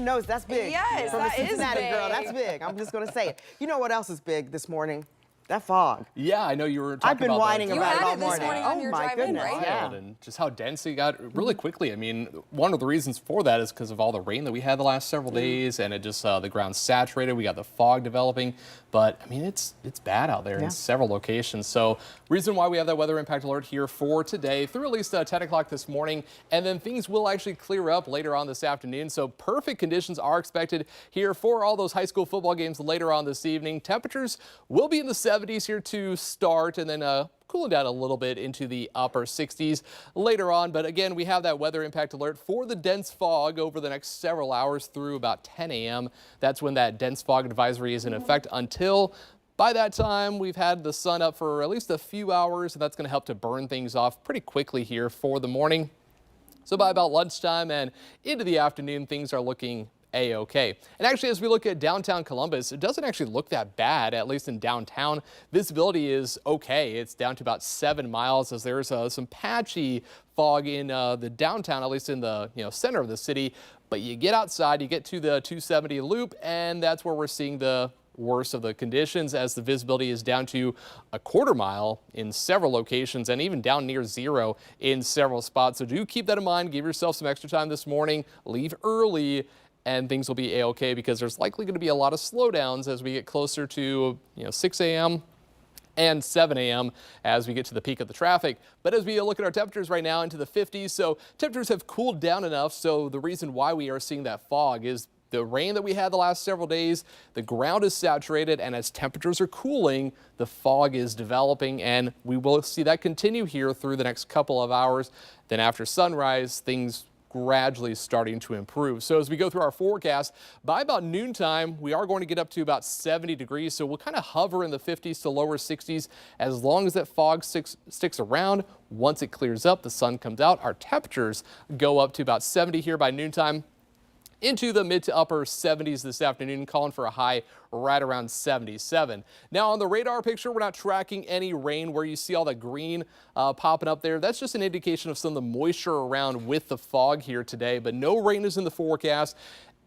knows that's big. Yes, From that a is Cincinnati big. girl, that's big. I'm just gonna say it. You know what else is big this morning? That fog. Yeah, I know you were talking I've been about whining that. about it all this morning. morning on Oh your my drive in, goodness, right? yeah. And just how dense it got really quickly. I mean, one of the reasons for that is because of all the rain that we had the last several days, and it just the ground's saturated. We got the fog developing, but I mean it's bad out there in several locations. So reason why we have that weather impact alert here for today through at least 10 o'clock this morning, and then things will actually clear up later on this afternoon. So perfect conditions are expected here for all those high school football games later on this evening. Temperatures will be in the 70s here to start, and then cooling down a little bit into the upper 60s later on. But again, we have that weather impact alert for the dense fog over the next several hours through about 10 a.m. That's when that dense fog advisory is in effect until by that time we've had the sun up for at least a few hours, and that's going to help to burn things off pretty quickly here for the morning. So by about lunchtime and into the afternoon, things are looking A-OK. And actually, as we look at downtown Columbus, it doesn't actually look that bad, at least in downtown. Visibility is okay. It's down to about 7 miles as there's some patchy fog in the downtown, at least in the center of the city. But you get outside, you get to the 270 loop, and that's where we're seeing the worst of the conditions as the visibility is down to a quarter mile in several locations and even down near zero in several spots. So do keep that in mind. Give yourself some extra time this morning. Leave early, and things will be A-OK because there's likely going to be a lot of slowdowns as we get closer to 6 a.m. and 7 a.m. as we get to the peak of the traffic. But as we look at our temperatures right now into the 50s, so temperatures have cooled down enough. So the reason why we are seeing that fog is the rain that we had the last several days. The ground is saturated, and as temperatures are cooling, the fog is developing, and we will see that continue here through the next couple of hours. Then after sunrise, things gradually starting to improve. So as we go through our forecast, by about noontime, we are going to get up to about 70 degrees. So we'll kind of hover in the 50s to lower 60s as long as that fog sticks around. Once it clears up, the sun comes out, our temperatures go up to about 70 here by noontime, into the mid to upper 70s this afternoon, calling for a high right around 77. Now on the radar picture, we're not tracking any rain. Where you see all that green popping up there, that's just an indication of some of the moisture around with the fog here today, but no rain is in the forecast.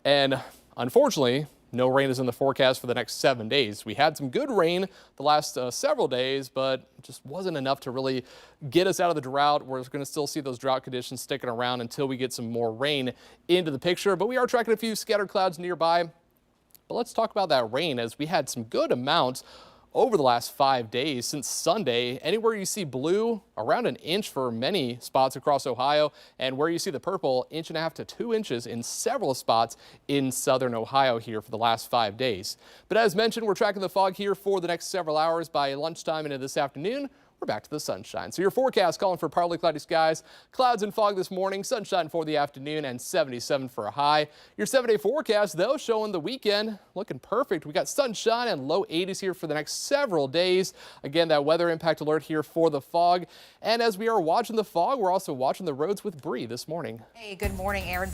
And unfortunately, no rain is in the forecast for the next 7 days. We had some good rain the last several days, but it just wasn't enough to really get us out of the drought. We're going to still see those drought conditions sticking around until we get some more rain into the picture. But we are tracking a few scattered clouds nearby. But let's talk about that rain, as we had some good amounts over the last 5 days since Sunday. Anywhere you see blue, around an inch for many spots across Ohio, and where you see the purple, 1.5 to 2 inches in several spots in southern Ohio here for the last 5 days. But as mentioned, we're tracking the fog here for the next several hours. By lunchtime into this afternoon, we're back to the sunshine. So your forecast calling for partly cloudy skies, clouds and fog this morning, sunshine for the afternoon, and 77 for a high. Your 7-day forecast, though, showing the weekend looking perfect. We got sunshine and low 80s here for the next several days. Again, that weather impact alert here for the fog. And as we are watching the fog, we're also watching the roads with Bree this morning. Hey, good morning, Aaron.